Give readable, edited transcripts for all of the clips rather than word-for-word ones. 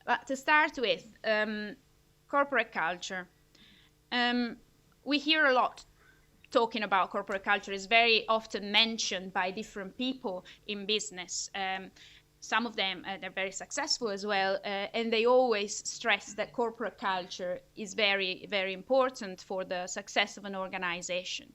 But to start with, corporate culture. We hear a lot talking about corporate culture. Is very often mentioned by different people in business. Some of them, they're very successful as well, and they always stress that corporate culture is very, very important for the success of an organization.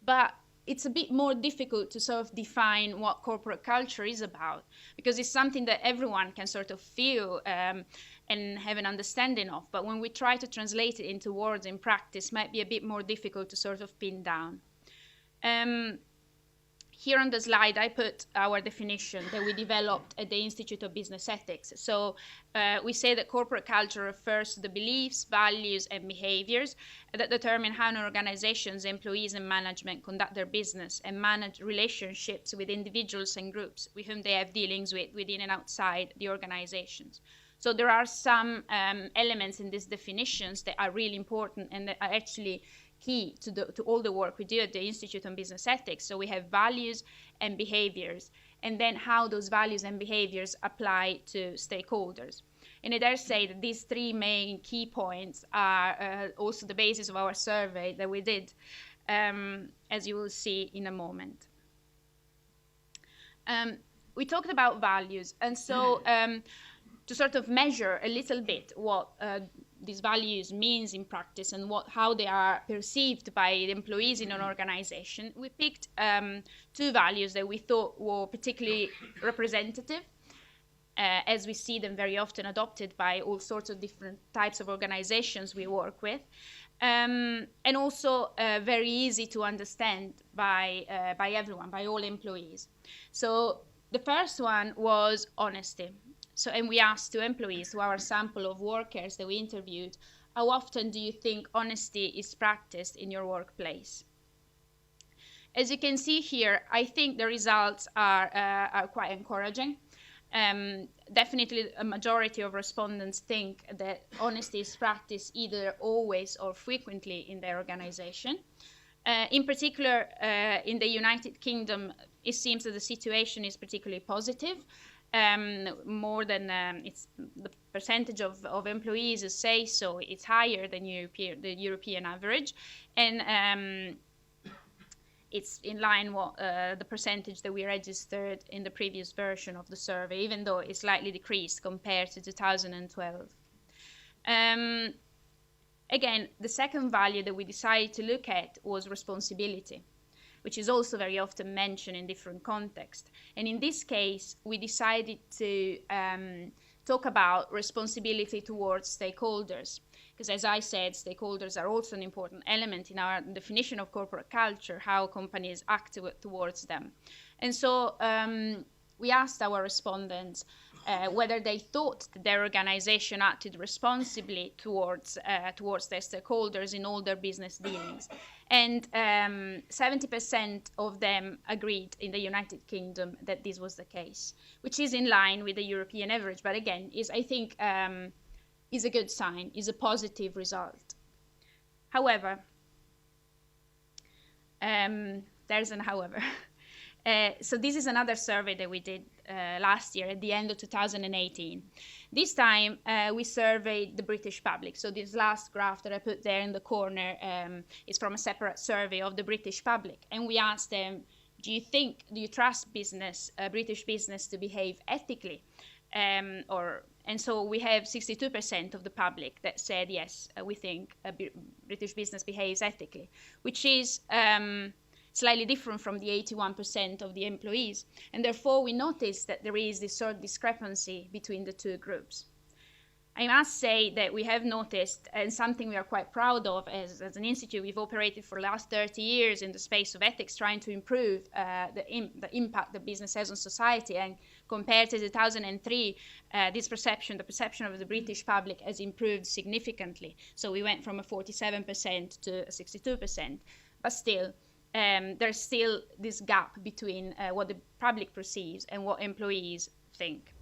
But it's a bit more difficult to sort of define what corporate culture is about, because it's something that everyone can sort of feel and have an understanding of. But when we try to translate it into words in practice, it might be a bit more difficult to sort of pin down. Here on the slide, I put our definition that we developed at the Institute of Business Ethics. So we say that corporate culture refers to the beliefs, values, and behaviors that determine how an organization's employees and management conduct their business and manage relationships with individuals and groups with whom they have dealings with within and outside the organizations. So there are some elements in these definitions that are really important and that are actually key to all the work we do at the Institute on Business Ethics. So we have values and behaviors, and then how those values and behaviors apply to stakeholders. And I dare say that these three main key points are also the basis of our survey that we did, as you will see in a moment. We talked about values, and so to sort of measure a little bit what these values means in practice and how they are perceived by the employees in an organization, we picked two values that we thought were particularly representative, as we see them very often adopted by all sorts of different types of organizations we work with, and also very easy to understand by everyone, by all employees. So the first one was honesty. So, and we asked two employees, to our sample of workers that we interviewed, how often do you think honesty is practiced in your workplace? As you can see here, I think the results are quite encouraging. Definitely a majority of respondents think that honesty is practiced either always or frequently in their organization. In particular, in the United Kingdom, it seems that the situation is particularly positive. More than it's the percentage of employees who say so, it's higher than the European average, and it's in line with the percentage that we registered in the previous version of the survey, even though it's slightly decreased compared to 2012. Again, the second value that we decided to look at was responsibility, which is also very often mentioned in different contexts. And in this case, we decided to talk about responsibility towards stakeholders, because as I said, stakeholders are also an important element in our definition of corporate culture, how companies act towards them. And so we asked our respondents whether they thought that their organization acted responsibly towards their stakeholders in all their business dealings. And 70% of them agreed in the United Kingdom that this was the case, which is in line with the European average, but again, I think is a good sign, is a positive result. However, there's an however. So this is another survey that we did last year at the end of 2018. This time we surveyed the British public. So this last graph that I put there in the corner is from a separate survey of the British public. And we asked them, do you trust British business to behave ethically? And so we have 62% of the public that said, yes, we think British business behaves ethically, which is slightly different from the 81% of the employees. And therefore, we noticed that there is this sort of discrepancy between the two groups. I must say that we have noticed, and something we are quite proud of as an institute, we've operated for the last 30 years in the space of ethics, trying to improve the impact that business has on society. And compared to 2003, the perception of the British public has improved significantly. So we went from a 47% to a 62%. But still, there's still this gap between what the public perceives and what employees think.